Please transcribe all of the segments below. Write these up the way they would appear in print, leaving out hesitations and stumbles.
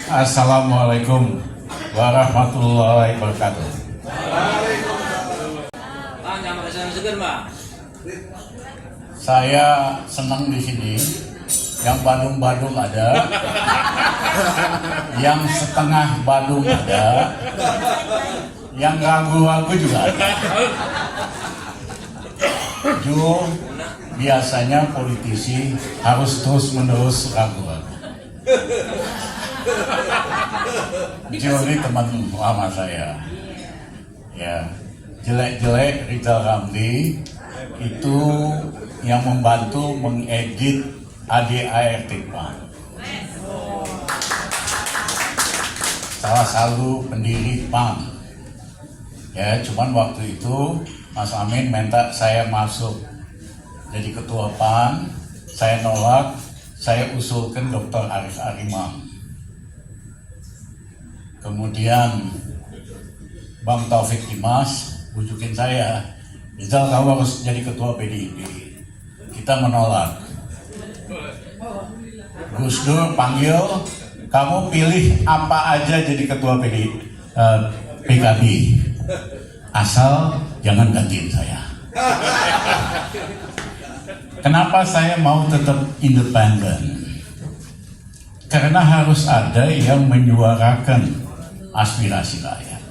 Assalamualaikum warahmatullahi wabarakatuh. Saya senang di sini. Yang Badung-Badung ada, yang setengah Badung ada, yang ragu-ragu juga ada. Biasanya politisi harus terus-menerus ragu-ragu. Ini teman lama saya. Ya, jelek-jelek Rizal Ramli itu yang membantu mengedit ADART PAN. Salah satu pendiri PAN. Ya, cuman waktu itu Mas Amin minta saya masuk jadi ketua PAN, saya nolak, saya usulkan Dr. Arif Arimam. Kemudian Bang Taufik Dimas bujukin saya, Rizal kamu harus jadi ketua PDIP. Kita menolak. Gus Dur panggil, kamu pilih apa aja jadi ketua PKB, asal jangan gantiin saya. Kenapa saya mau tetap independen? Karena harus ada yang menyuarakan aspirasi rakyat.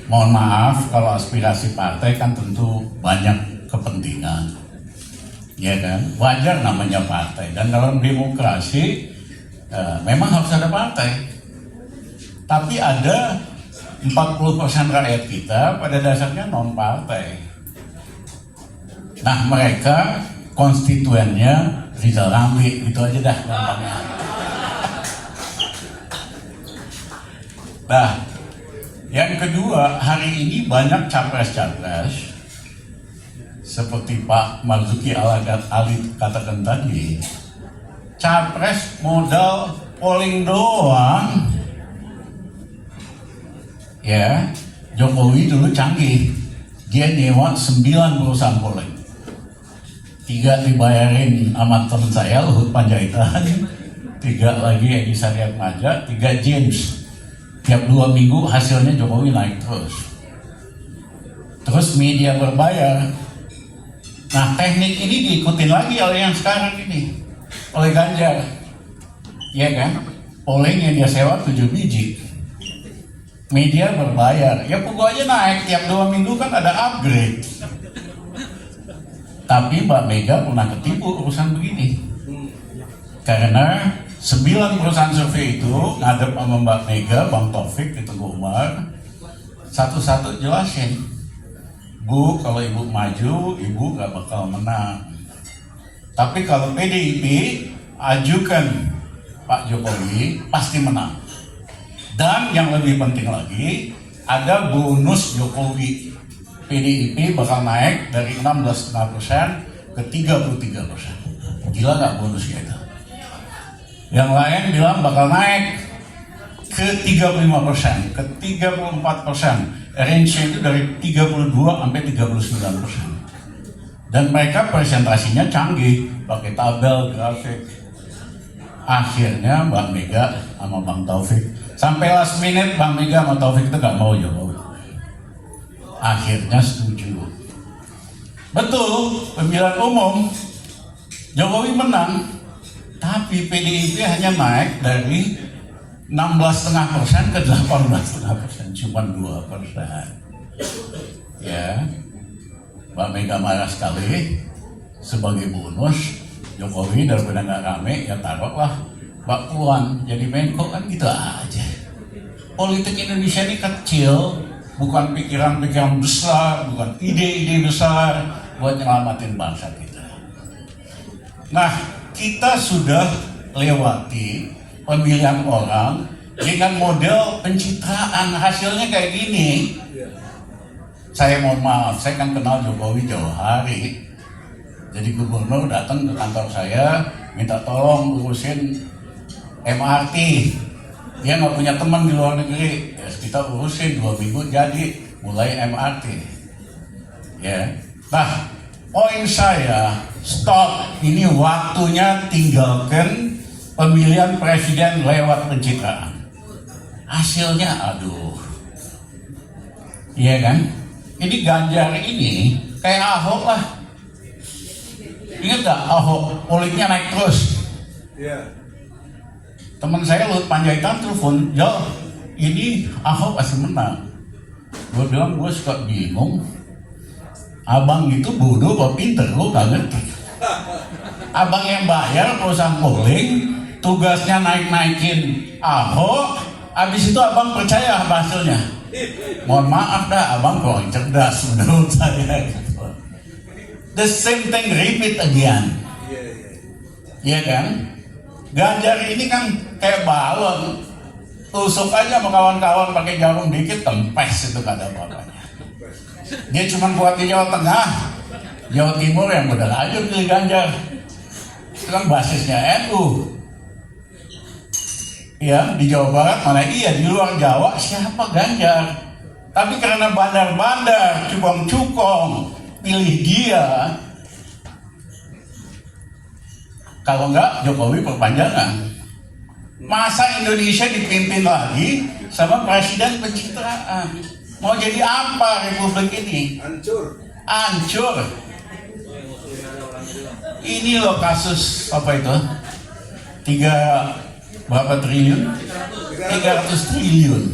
Mohon maaf kalau aspirasi partai kan tentu banyak kepentingan. Ya kan, wajar namanya partai, dan dalam demokrasi memang harus ada partai. Tapi ada 40% rakyat kita pada dasarnya non partai. Nah, mereka konstituennya Rizal Ramli, itu aja dah gampangnya. Nah, yang kedua, hari ini banyak capres-capres seperti Pak Marzuki Ali katakan tadi, capres modal polling doang. Ya, Jokowi dulu canggih, dia nyewa 9 perusahaan polling, 3 dibayarin sama teman saya Luhut Panjaitan, 3 lagi Edi Saryat Maja, 3 James. Tiap 2 minggu hasilnya Jokowi naik terus media berbayar. Nah, teknik ini diikutin lagi oleh yang sekarang ini, oleh Ganjar. Ya kan? Polling yang dia sewa 7 biji. Media berbayar. Ya pokoknya naik tiap 2 minggu kan ada upgrade. Tapi Mbak Mega pernah ketipu urusan begini. Karena 9 perusahaan survei itu ngadep sama Mbak Mega, Bang Taufik, Teguh Umar, satu-satu jelasin. Bu, kalau ibu maju, ibu gak bakal menang. Tapi kalau PDIP ajukan Pak Jokowi, pasti menang. Dan yang lebih penting lagi, ada bonus Jokowi. PDIP bakal naik dari 16,5% ke 33%. Gila gak bonusnya itu? Yang lain bilang bakal naik ke 35%, ke 34%. Range itu dari 32 sampai 39%. Dan mereka presentasinya canggih, pakai tabel, grafik. Akhirnya Mbak Mega sama Bang Taufik, sampai last minute Bang Mega sama Taufik itu gak mau Jokowi. Akhirnya setuju. Betul, pemilihan umum Jokowi menang, tapi PDIP hanya naik dari 16,5% ke 18,5%, cuma 2%. Ya, Mbak Mega marah sekali. Sebagai bonus, Jokowi daripada nggak rame, ya taruhlah Mbak Puan jadi Menko, kan gitu aja. Politik Indonesia ini kecil, bukan pikiran-pikiran besar, bukan ide-ide besar buat nyelamatin bangsa kita. Nah, kita sudah lewati pemilihan orang dengan model pencitraan, hasilnya kayak gini. Saya mohon maaf, saya kan kenal Jokowi jauh hari. Jadi gubernur datang ke kantor saya, minta tolong urusin MRT. Dia nggak punya teman di luar negeri, ya kita urusin 2 minggu jadi mulai MRT. Ya, nah poin saya, stop, ini waktunya tinggalkan pemilihan presiden lewat pencitraan. Hasilnya aduh, iya kan? Ini Ganjar ini kayak Ahok lah. Ingat gak Ahok politnya naik terus? Teman saya Luhut Panjaitan telepon, "Jo, ini Ahok pasti menang." Gue bilang, gue suka bingung, abang itu bodoh apa pinter, gue gak ngerti. Abang yang bayar perusahaan polling, tugasnya naik-naikin Ahok, habis itu abang percaya hasilnya. Mohon maaf dah, abang kurang cerdas menurut saya gitu. The same thing repeat again. Iya kan? Ganjar ini kan kayak balon, tusuk aja sama kawan-kawan pakai jarum dikit, tempes itu kata bapaknya. Dia cuma buat di Jawa Tengah, Jawa Timur yang udah lanjut pilih Ganjar. Itu kan basisnya NU. Ya, di Jawa Barat mana iya, di luar Jawa siapa Ganjar. Tapi karena bandar-bandar, cukong-cukong, pilih dia. Kalau enggak, Jokowi perpanjangan. Masa Indonesia dipimpin lagi sama presiden pencitraan? Mau jadi apa republik ini? Hancur. Ini loh kasus apa itu? Berapa triliun? 300 triliun.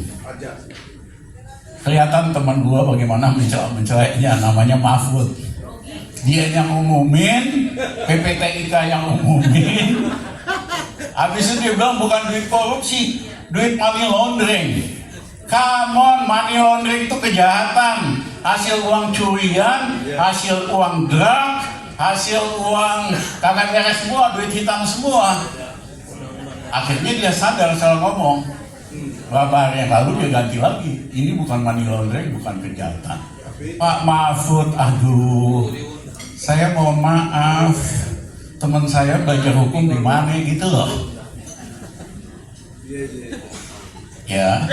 Kelihatan teman gua bagaimana mencelaknya, namanya Mahfud. Dia yang umumin, PPTIK yang umumin. Habis itu dia bilang bukan duit korupsi, duit money laundering. Come on, money laundering itu kejahatan. Hasil uang curian, hasil uang drug, hasil uang kagak beres semua, duit hitam semua. Akhirnya dia sadar salah ngomong. Beberapa hari yang lalu dia ganti lagi. Ini bukan money laundering, bukan kejahatan. Pak Mahfud, aduh, saya mohon maaf, teman saya belajar hukum di mana gitu loh. Ya,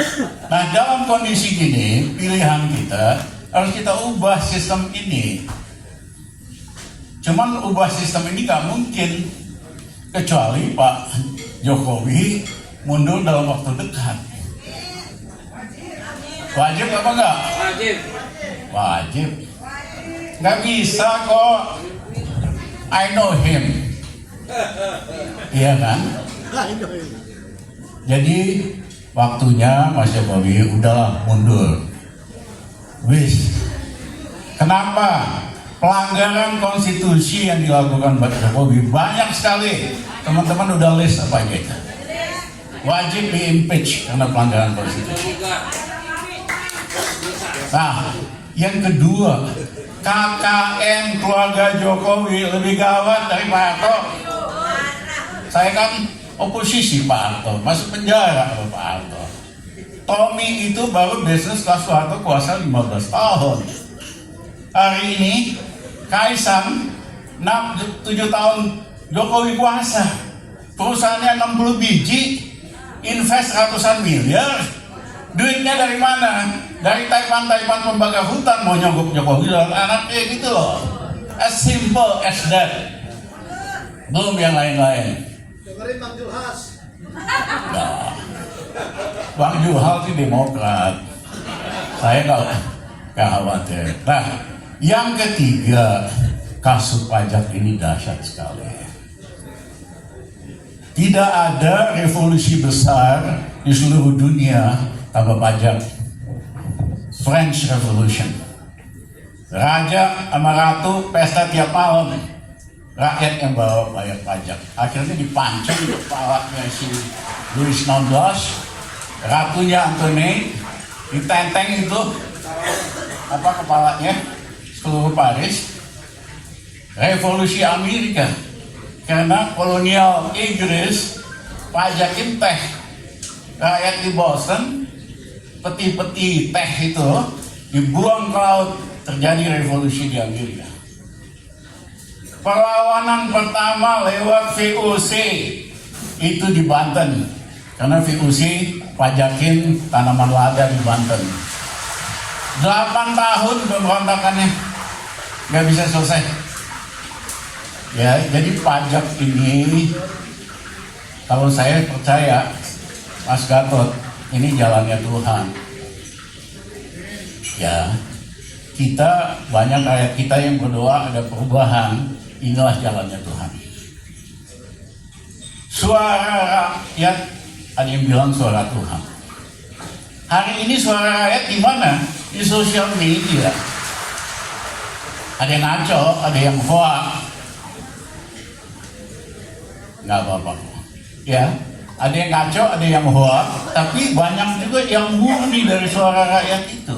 nah dalam kondisi gini, pilihan kita harus kita ubah sistem ini. Cuman ubah sistem ini gak mungkin kecuali Pak Jokowi mundur dalam waktu dekat. Wajib apa enggak? Wajib. Nggak bisa kok. I know him. Iya kan? Jadi waktunya Mas Jokowi udahlah mundur. Wis. Kenapa? Pelanggaran konstitusi yang dilakukan Pak Jokowi banyak sekali. Teman-teman udah list apa aja? Wajib di-impeach karena pelanggaran konstitusi. Nah, yang kedua, KKN keluarga Jokowi lebih gawat dari Pak Harto. Saya kan oposisi Pak Harto, masuk penjara Pak Harto. Tommy itu baru bisnis kelas Soeharto kuasa 15 tahun. Hari ini Kaisang 7 tahun Jokowi kuasa. Perusahaannya 60 biji, invest ratusan miliar. Duitnya dari mana? Dari taipan-taipan pembaga hutan mau nyogok Jokowi dan anaknya gitu loh. As simple as that. Belum yang lain-lain. Dengerin Bang Julhas. Nah, Bang Julhas itu Demokrat. Saya nggak khawatir. Nah, yang ketiga, kasus pajak ini dahsyat sekali. Tidak ada revolusi besar di seluruh dunia tanpa pajak. French Revolution. Raja sama ratu pesta tiap malam. Rakyat yang bawa bayar pajak. Akhirnya dipancing kepalanya si Louis XVI, ratunya Antoine, ditenteng itu apa kepalanya seluruh Paris. Revolusi Amerika karena kolonial Inggris pajakin teh. Rakyat di Boston peti-peti teh itu dibuang ke laut, terjadi revolusi di Amerika. Perlawanan pertama lewat VOC itu di Banten, karena VOC pajakin tanaman lada di Banten. 8 tahun pemberontakannya nggak bisa selesai. Ya, jadi pajak ini Kalau saya percaya, Mas Gatot, ini jalannya Tuhan. Ya, kita banyak rakyat kita yang berdoa ada perubahan, inilah jalannya Tuhan. Suara rakyat, ada yang bilang suara Tuhan. Hari ini suara rakyat di mana? Di sosial media. Ada yang ngaco, ada yang hoax. Nggak apa-apa. Ya, ada yang ngaco, ada yang hoax, tapi banyak juga yang murni dari suara rakyat itu.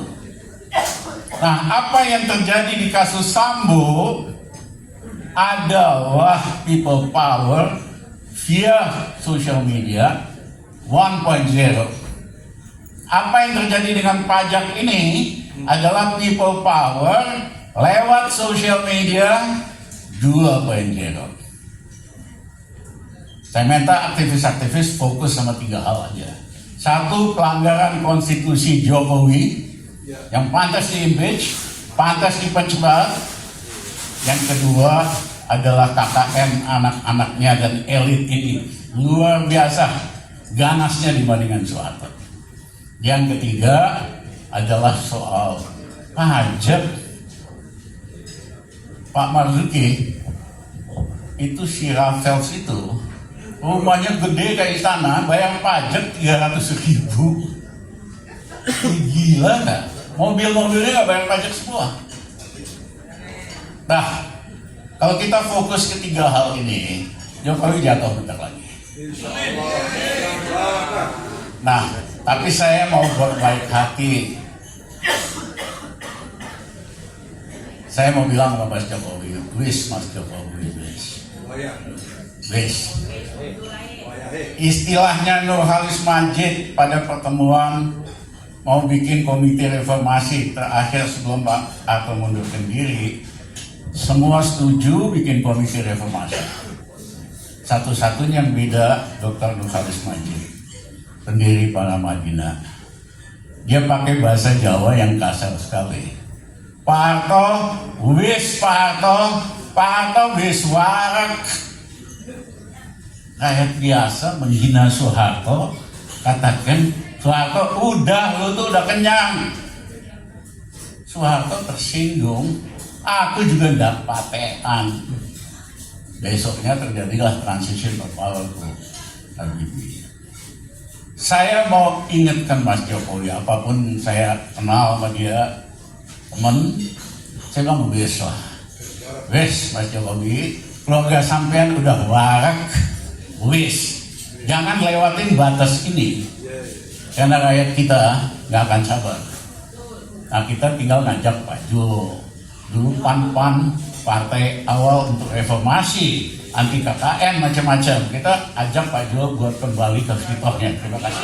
Nah, apa yang terjadi di kasus Sambo adalah people power via social media 1.0. Apa yang terjadi dengan pajak ini adalah people power lewat social media 2.0. Saya minta aktivis-aktivis fokus sama 3 hal aja. 1, pelanggaran konstitusi Jokowi yang pantas di-impeach, pantas dipenjara. Yang kedua adalah KKN anak-anaknya dan elit ini luar biasa ganasnya dibandingkan Soeharto. Yang ketiga adalah soal pajak. Pak Marzuki itu si Raffles itu rumahnya gede kayak istana, bayar pajak 300.000. Gila nggak? Mobil-mobilnya nggak bayar pajak semua. Nah, kalau kita fokus ke 3 hal ini, Jokowi jatuh bentar lagi. Nah, tapi saya mau berbaik hati. Saya mau bilang sama Mas Jokowi, please Mas Jokowi, please. Istilahnya Nurhalis Majid pada pertemuan mau bikin komite reformasi terakhir sebelum Pak Harto mundurkan diri. Semua setuju bikin komisi reformasi. Satu-satunya yang beda Dr. Nurhalis Majid, pendiri Paramadina. Dia pakai bahasa Jawa yang kasar sekali. Pak Harto, Pak Harto wis warak. Rakyat biasa menghina Soeharto, katakan Soeharto udah, lu tuh udah kenyang. Soeharto tersinggung. Aku juga nggak patean. Besoknya terjadilah transition of power to Habibie. Saya mau ingatkan Mas Jokowi, apapun saya kenal sama dia, teman, saya bilang wes Mas Jokowi, keluarga sampean udah warak, wes, jangan lewatin batas ini, karena rakyat kita nggak akan sabar. Nah, kita tinggal ngajak Pak Jo. Dulu PAN partai awal untuk reformasi, anti KKN macam-macam. Kita ajak Pak Jo buat kembali ke fitrahnya. Terima kasih.